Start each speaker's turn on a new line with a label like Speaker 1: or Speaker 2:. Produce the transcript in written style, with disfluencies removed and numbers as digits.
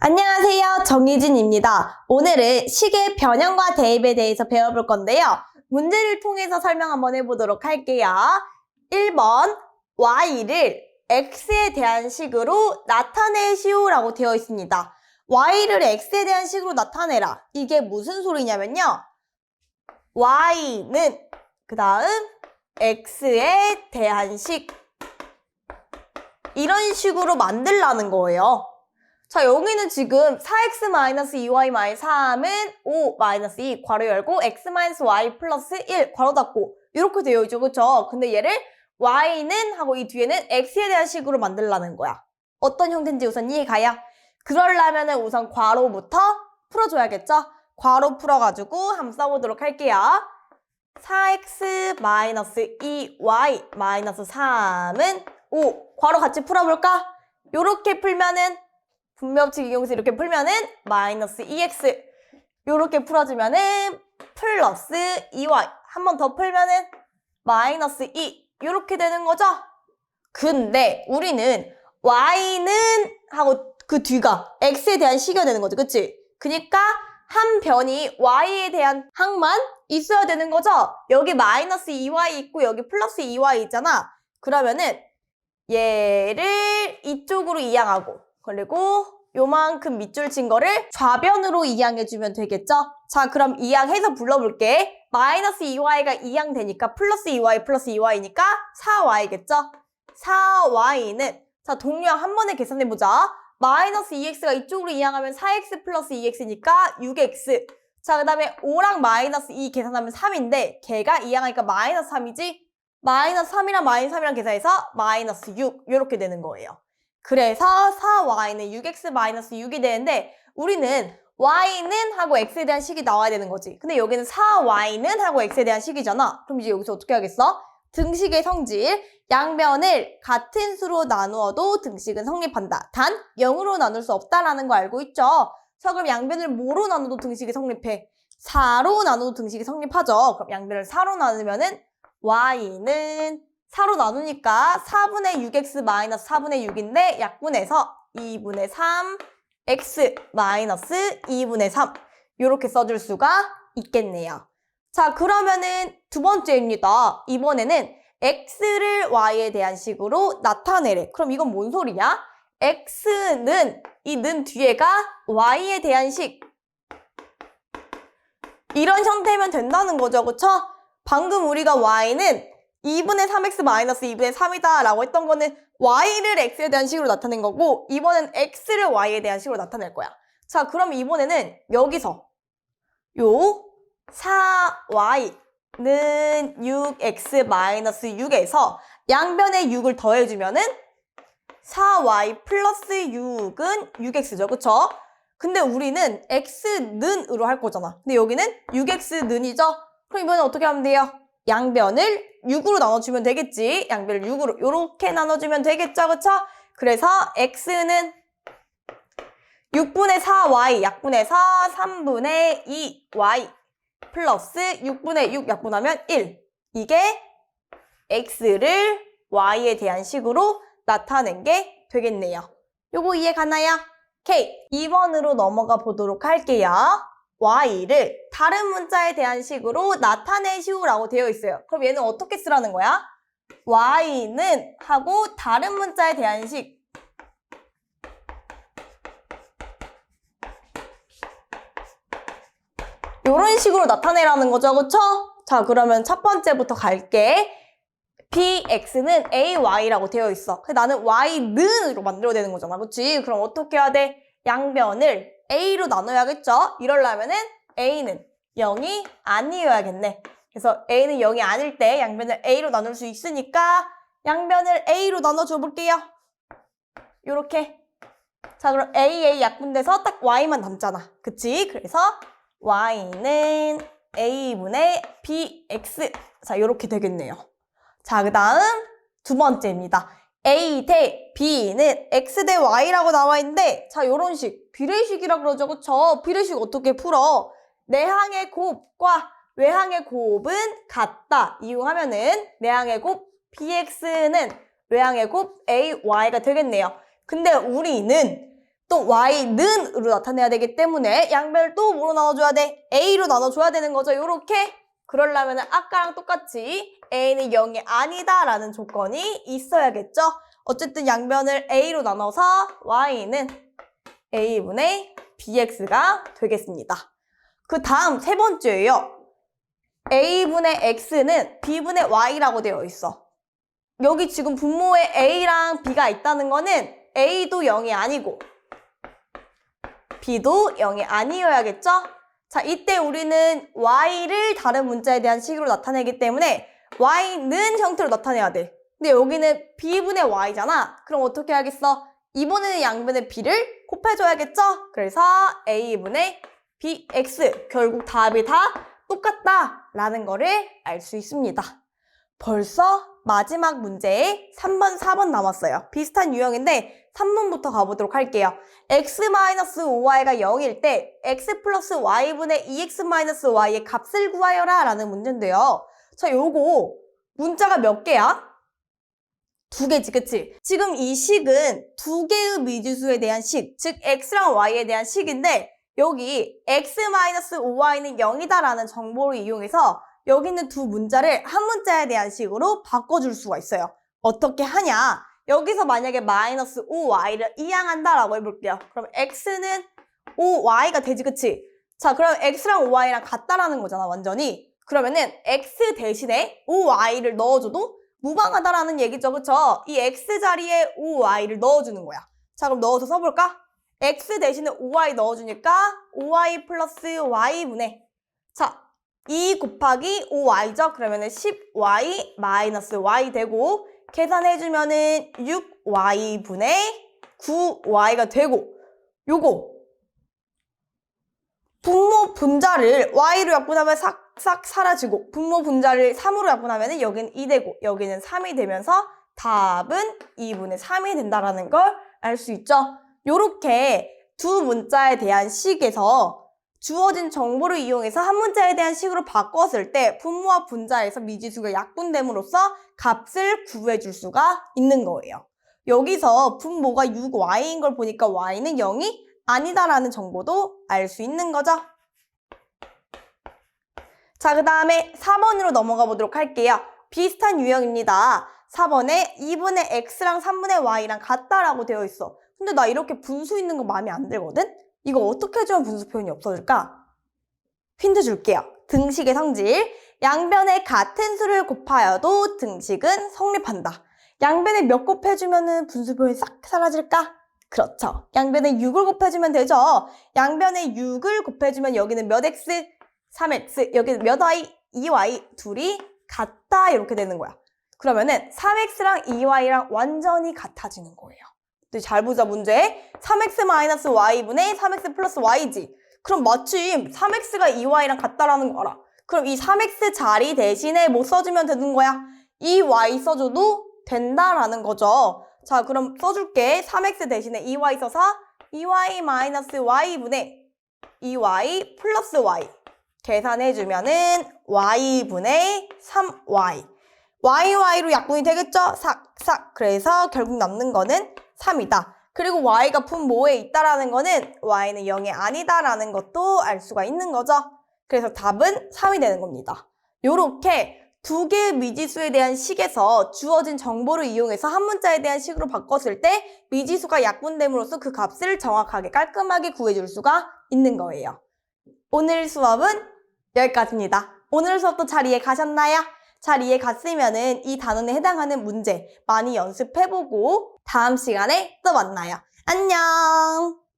Speaker 1: 안녕하세요, 정희진입니다. 오늘은 식의 변형과 대입에 대해서 배워볼 건데요. 문제를 통해서 설명 한번 해보도록 할게요. 1번, y를 x에 대한 식으로 나타내시오 라고 되어 있습니다. y를 x에 대한 식으로 나타내라. 이게 무슨 소리냐면요. y는 그 다음 x에 대한 식, 이런 식으로 만들라는 거예요. 자, 여기는 지금 4x-2y-3은 5-2 괄호 열고 x-y 플러스 1 괄호 닫고 이렇게 되어 있죠, 그쵸? 근데 얘를 y는 하고 이 뒤에는 x에 대한 식으로 만들라는 거야. 어떤 형태인지 우선 이해가요? 그러려면은 우선 괄호부터 풀어줘야겠죠? 괄호 풀어가지고 한번 써보도록 할게요. 4x-2y-3은 5 괄호 같이 풀어볼까? 요렇게 풀면은 분모법칙 이용해서 이렇게 풀면은 마이너스 2x, 요렇게 풀어주면은 플러스 2y, 한 번 더 풀면은 마이너스 2, 요렇게 되는 거죠? 근데 우리는 y는 하고 그 뒤가 x에 대한 식이 되는 거죠, 그치? 그니까 한 변이 y에 대한 항만 있어야 되는 거죠? 여기 마이너스 2y 있고 여기 플러스 2y 있잖아. 그러면은 얘를 이쪽으로 이항하고, 그리고 요만큼 밑줄 친 거를 좌변으로 이항해주면 되겠죠? 자, 그럼 이항해서 불러볼게. 마이너스 2y가 이항되니까 플러스 2y 플러스 2y니까 4y겠죠? 4y는, 자, 동류항 한 번에 계산해보자. 마이너스 2x가 이쪽으로 이항하면 4x 플러스 2x니까 6x. 자, 그 다음에 5랑 마이너스 2 계산하면 3인데 걔가 이항하니까 마이너스 3이지? 마이너스 3이랑 마이너스 3이랑 계산해서 마이너스 6 이렇게 되는 거예요. 그래서 4y는 6x 마이너스 6이 되는데 우리는 y는 하고 x에 대한 식이 나와야 되는 거지. 근데 여기는 4y는 하고 x에 대한 식이잖아. 그럼 이제 여기서 어떻게 하겠어? 등식의 성질, 양변을 같은 수로 나누어도 등식은 성립한다. 단 0으로 나눌 수 없다라는 거 알고 있죠? 자, 그럼 양변을 뭐로 나눠도 등식이 성립해? 4로 나눠도 등식이 성립하죠. 그럼 양변을 4로 나누면은 y는 4로 나누니까 4분의 6x 마이너스 4분의 6인데 약분해서 2분의 3 x 마이너스 2분의 3 이렇게 써줄 수가 있겠네요. 자, 그러면은 두 번째입니다. 이번에는 x를 y에 대한 식으로 나타내래. 그럼 이건 뭔 소리냐? x는 이 는 뒤에가 y에 대한 식, 이런 형태면 된다는 거죠, 그쵸? 방금 우리가 y는 2분의 3x 마이너스 2분의 3이다 라고 했던 거는 y를 x에 대한 식으로 나타낸 거고, 이번엔 x를 y에 대한 식으로 나타낼 거야. 자, 그럼 이번에는 여기서 요 4y는 6x 마이너스 6에서 양변에 6을 더해주면은 4y 플러스 6은 6x죠, 그쵸? 근데 우리는 x는으로 할 거잖아. 근데 여기는 6x는이죠? 그럼 이번엔 어떻게 하면 돼요? 양변을 6으로 나눠주면 되겠지. 양변을 6으로 이렇게 나눠주면 되겠죠, 그쵸? 그래서 x는 6분의 4y 약분해서 3분의 2y 플러스 6분의 6 약분하면 1. 이게 x를 y에 대한 식으로 나타낸 게 되겠네요. 요거 이해 가나요? 오케이. 2번으로 넘어가 보도록 할게요. y를 다른 문자에 대한 식으로 나타내시오라고 되어 있어요. 그럼 얘는 어떻게 쓰라는 거야? y는 하고 다른 문자에 대한 식, 이런 식으로 나타내라는 거죠, 그쵸? 자, 그러면 첫 번째부터 갈게. bx는 ay라고 되어 있어. 근데 나는 y는으로 만들어야 되는 거잖아, 그치? 그럼 어떻게 해야 돼? 양변을 a로 나눠야겠죠? 이러려면은 a는 0이 아니어야겠네. 그래서 a는 0이 아닐 때 양변을 a로 나눌 수 있으니까 양변을 a로 나눠줘 볼게요. 요렇게. 자, 그럼 a 약분돼서 딱 y만 남잖아. 그치? 그래서 y는 a분의 bx. 자, 요렇게 되겠네요. 자, 그 다음 두 번째입니다. a 대 b는 x 대 y라고 나와 있는데, 자, 요런 식, 비례식이라 그러죠, 그쵸? 비례식 어떻게 풀어? 내항의 곱과 외항의 곱은 같다 이용하면은 내항의 곱 bx는 외항의 곱 AY가 되겠네요. 근데 우리는 또 Y는으로 나타내야 되기 때문에 양변을 또 뭐로 나눠줘야 돼? A로 나눠줘야 되는 거죠. 요렇게. 그러려면 아까랑 똑같이 A는 0이 아니다 라는 조건이 있어야겠죠. 어쨌든 양변을 A로 나눠서 Y는 A분의 BX가 되겠습니다. 그 다음 세 번째예요. A분의 X는 B분의 Y라고 되어 있어. 여기 지금 분모에 A랑 B가 있다는 거는 A도 0이 아니고 B도 0이 아니어야겠죠? 자, 이때 우리는 Y를 다른 문자에 대한 식으로 나타내기 때문에 Y는 형태로 나타내야 돼. 근데 여기는 B분의 Y잖아. 그럼 어떻게 하겠어? 이번에는 양변의 B를 곱해줘야겠죠? 그래서 A분의 BX. 결국 답이 다 똑같다라는 거를 알 수 있습니다. 벌써 마지막 문제에 3번, 4번 남았어요. 비슷한 유형인데 3번부터 가보도록 할게요. x-5y가 0일 때 x 플러스 y분의 2x-y의 값을 구하여라 라는 문제인데요. 자, 요거 문자가 몇 개야? 두 개지, 그치? 지금 이 식은 두 개의 미지수에 대한 식, 즉 x랑 y에 대한 식인데 여기 x-5y는 0이다 라는 정보를 이용해서 여기 있는 두 문자를 한 문자에 대한 식으로 바꿔줄 수가 있어요. 어떻게 하냐? 여기서 만약에 마이너스 5y를 이항한다라고 해볼게요. 그럼 x는 5y가 되지, 그치? 자, 그럼 x랑 5y랑 같다라는 거잖아, 완전히. 그러면은 x 대신에 5y를 넣어줘도 무방하다라는 얘기죠, 그쵸? 이 x 자리에 5y를 넣어주는 거야. 자, 그럼 넣어서 써볼까? x 대신에 5y 넣어주니까 5y 플러스 y분의, 자, 2 곱하기 5y죠? 그러면은 10y 마이너스 y 되고 계산해주면은 6y분의 9y가 되고 요거 분모 분자를 y로 약분하면 싹 사라지고 분모 분자를 3으로 약분하면 여기는 2 되고 여기는 3이 되면서 답은 2분의 3이 된다라는 걸 알 수 있죠? 요렇게 두 문자에 대한 식에서 주어진 정보를 이용해서 한 문자에 대한 식으로 바꿨을 때 분모와 분자에서 미지수가 약분됨으로써 값을 구해줄 수가 있는 거예요. 여기서 분모가 6y인 걸 보니까 y는 0이 아니다라는 정보도 알 수 있는 거죠. 자, 그 다음에 4번으로 넘어가 보도록 할게요. 비슷한 유형입니다. 4번에 2분의 x랑 3분의 y랑 같다라고 되어 있어. 근데 나 이렇게 분수 있는 거 마음에 안 들거든? 이거 어떻게 해주면 분수 표현이 없어질까? 힌트 줄게요. 등식의 성질. 양변에 같은 수를 곱하여도 등식은 성립한다. 양변에 몇 곱해주면 분수 표현이 싹 사라질까? 그렇죠. 양변에 6을 곱해주면 되죠. 양변에 6을 곱해주면 여기는 몇 x? 3x. 여기는 몇 y? 2y. 둘이 같다. 이렇게 되는 거야. 그러면은 3x랑 2y랑 완전히 같아지는 거예요. 잘 보자, 문제. 3x-y분의 3x 플러스 y지. 그럼 마침 3x가 2y랑 같다라는 거 알아. 그럼 이 3x 자리 대신에 뭐 써주면 되는 거야? 2y 써줘도 된다라는 거죠. 자, 그럼 써줄게. 3x 대신에 2y 써서 2y-y분의 2y 플러스 y. 계산해주면은 y분의 3y. y로 약분이 되겠죠? 싹. 그래서 결국 남는 거는 3이다. 그리고 y가 분모에 있다라는 거는 y는 0이 아니다라는 것도 알 수가 있는 거죠. 그래서 답은 3이 되는 겁니다. 요렇게 두 개의 미지수에 대한 식에서 주어진 정보를 이용해서 한 문자에 대한 식으로 바꿨을 때 미지수가 약분됨으로써 그 값을 정확하게 깔끔하게 구해줄 수가 있는 거예요. 오늘 수업은 여기까지입니다. 오늘 수업도 잘 이해 가셨나요? 잘 이해 갔으면은 이 단원에 해당하는 문제 많이 연습해보고 다음 시간에 또 만나요. 안녕!